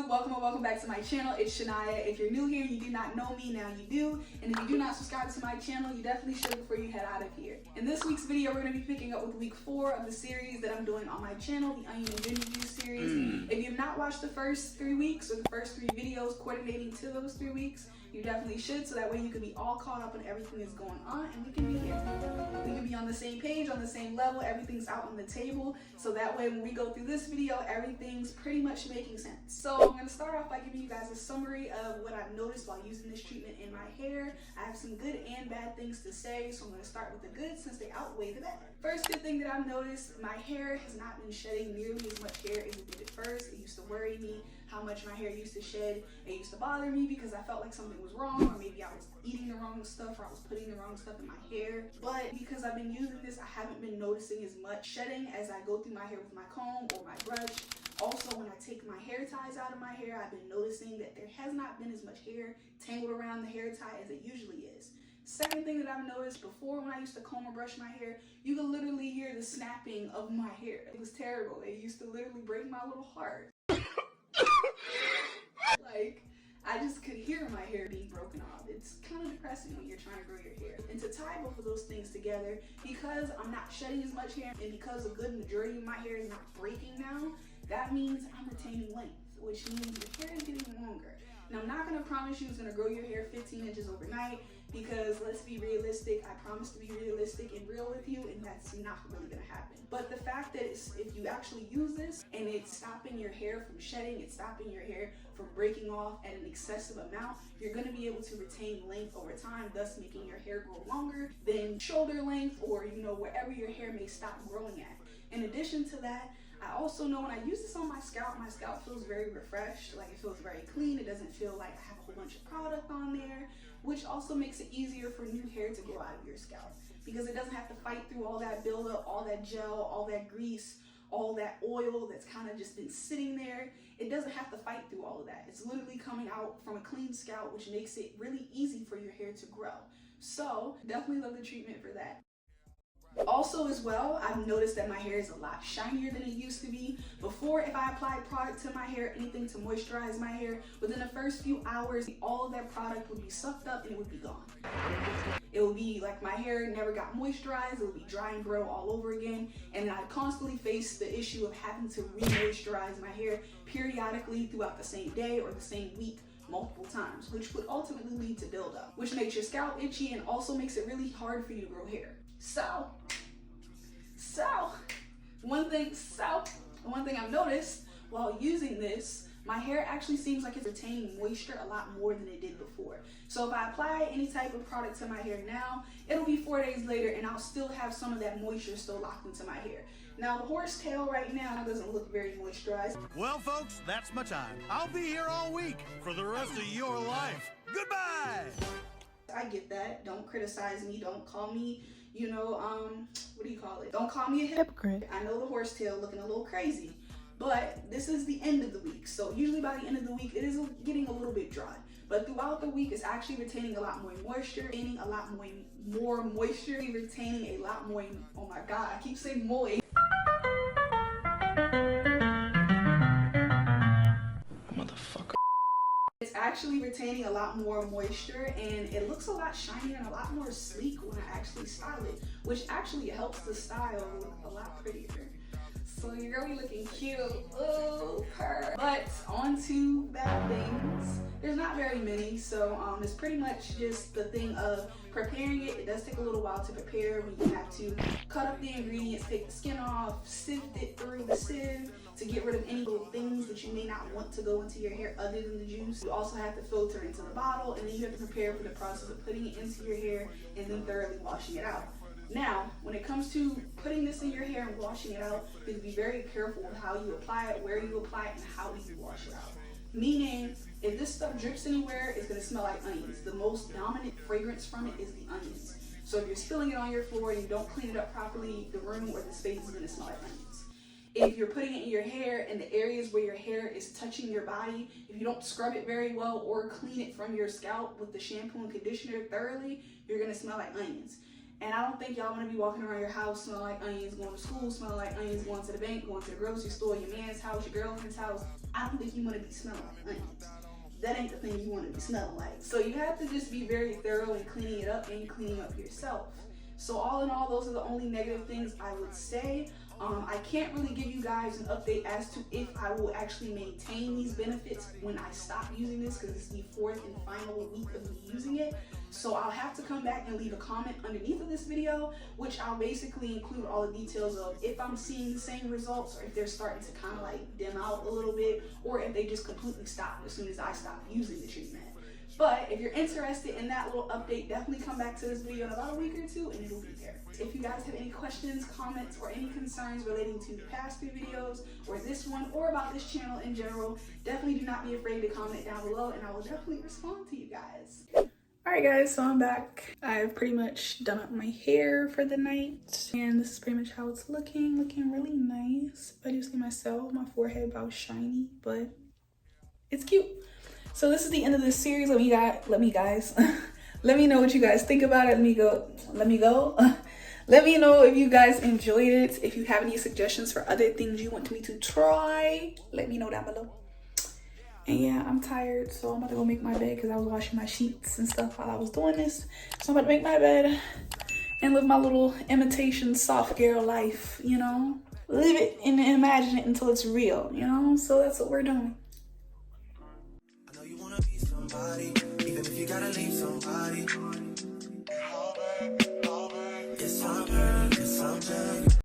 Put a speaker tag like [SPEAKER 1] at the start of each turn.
[SPEAKER 1] YouTube, welcome back to my channel. It's Shania. If you're new here, you do not know me, now you do. And if you do not subscribe to my channel, you definitely should before you head out of here. In this week's video, we're going to be picking up with week 4 of the series that I'm doing on my channel, the Onion and Ginger Juice series. If you've not watched the first 3 weeks or the first 3 videos coordinating to those 3 weeks, you definitely should, so that way you can be all caught up on everything that's going on and we can be here. We can be on the same page, on the same level, everything's out on the table, so that way when we go through this video, everything's pretty much making sense. So I'm going to start off by giving you guys a summary of what I've noticed while using this treatment in my hair. I have some good and bad things to say, so I'm going to start with the good since they outweigh the bad. First good thing that I've noticed, my hair has not been shedding nearly as much hair as it did at first. It used to worry me how much my hair used to shed. It used to bother me because I felt like something was wrong, or maybe I was eating the wrong stuff, or I was putting the wrong stuff in my hair. But because I've been using this, I haven't been noticing as much shedding as I go through my hair with my comb or my brush. Also, when I take my hair ties out of my hair, I've been noticing that there has not been as much hair tangled around the hair tie as it usually is. Second thing that I've noticed, before when I used to comb or brush my hair, you could literally hear the snapping of my hair. It was terrible. It used to literally break my little heart. Like, I just could hear my hair being broken off. It's kind of depressing when you're trying to grow your hair. And to tie both of those things together, because I'm not shedding as much hair and because a good majority of my hair is not breaking now, that means I'm retaining length, which means your hair is getting longer. Now, I'm not going to promise you it's going to grow your hair 15 inches overnight, because let's be realistic. I promise to be realistic and real with you, and that's not really going to happen. But the fact that if you actually use this and it's stopping your hair from shedding, it's stopping your hair from breaking off at an excessive amount, you're going to be able to retain length over time, thus making your hair grow longer than shoulder length, or wherever your hair may stop growing at. In addition to that, I also know when I use this on my scalp feels very refreshed. Like, it feels very clean. It doesn't feel like I have a whole bunch of product on there, which also makes it easier for new hair to grow out of your scalp, because it doesn't have to fight through all that buildup, all that gel, all that grease, all that oil that's kind of just been sitting there. It doesn't have to fight through all of that. It's literally coming out from a clean scalp, which makes it really easy for your hair to grow. So definitely love the treatment for that. Also as well, I've noticed that my hair is a lot shinier than it used to be. Before, if I applied product to my hair, anything to moisturize my hair, within the first few hours, all of that product would be sucked up and it would be gone. It would be like my hair never got moisturized. It would be dry and bro all over again. And I'd constantly face the issue of having to re-moisturize my hair periodically throughout the same day or the same week, multiple times, which would ultimately lead to buildup, which makes your scalp itchy and also makes it really hard for you to grow hair. So one thing I've noticed while using this, my hair actually seems like it's retaining moisture a lot more than it did before. So if I apply any type of product to my hair now, it'll be 4 days later and I'll still have some of that moisture still locked into my hair. Now, the horsetail right now doesn't look very moisturized.
[SPEAKER 2] Well, folks, that's my time. I'll be here all week for the rest of your life. Goodbye!
[SPEAKER 1] I get that. Don't criticize me. Don't call me, what do you call it? Don't call me a hypocrite. I know the horsetail looking a little crazy, but this is the end of the week. So usually by the end of the week, it is getting a little bit dry. But throughout the week, it's actually retaining a lot more moisture, retaining a lot more moisture, retaining a lot more, oh my God, I keep saying moist.
[SPEAKER 3] Motherfucker.
[SPEAKER 1] It's actually retaining a lot more moisture, and it looks a lot shinier and a lot more sleek when I actually style it, which actually helps the style look a lot prettier. So you're gonna be looking cute. Oh, purr. But on to bad things. There's not very many, so it's pretty much just the thing of preparing it. It does take a little while to prepare when you have to cut up the ingredients, take the skin off, sift it through the sieve to get rid of any little things that you may not want to go into your hair other than the juice. You also have to filter into the bottle, and then you have to prepare for the process of putting it into your hair and then thoroughly washing it out. Now, when it comes to putting this in your hair and washing it out, you have to be very careful with how you apply it, where you apply it, and how you wash it out. Meaning, if this stuff drips anywhere, it's going to smell like onions. The most dominant fragrance from it is the onions. So if you're spilling it on your floor and you don't clean it up properly, the room or the space is going to smell like onions. If you're putting it in your hair and the areas where your hair is touching your body, if you don't scrub it very well or clean it from your scalp with the shampoo and conditioner thoroughly, you're going to smell like onions. And I don't think y'all want to be walking around your house smelling like onions, going to school smelling like onions, going to the bank, going to the grocery store, your man's house, your girlfriend's house. I don't think you want to be smelling like onions. That ain't the thing you want to be smelling like. So you have to just be very thorough in cleaning it up and cleaning up yourself. So all in all, those are the only negative things I would say. I can't really give you guys an update as to if I will actually maintain these benefits when I stop using this, because it's the 4th and final week of me using it. So I'll have to come back and leave a comment underneath of this video, which I'll basically include all the details of if I'm seeing the same results, or if they're starting to kind of like dim out a little bit, or if they just completely stop as soon as I stop using the treatment. But if you're interested in that little update, definitely come back to this video in about a week or two and it'll be there. If you guys have any questions, comments, or any concerns relating to the past 3 videos, or this one, or about this channel in general, definitely do not be afraid to comment down below and I will definitely respond to you guys. Alright guys, so I'm back. I've pretty much done up my hair for the night, and this is pretty much how it's looking really nice. I do see myself, my forehead about shiny, but it's cute. So this is the end of this series. Let me guys let me know what you guys think about it. Let me know if you guys enjoyed it. If you have any suggestions for other things you want me to try, let me know down below. And yeah, I'm tired, so I'm about to go make my bed because I was washing my sheets and stuff while I was doing this. So I'm about to make my bed and live my little imitation soft girl life, you know? Live it and imagine it until it's real, you know? So that's what we're doing.
[SPEAKER 4] I know you wanna be somebody, even if you gotta leave somebody. Yes, I'm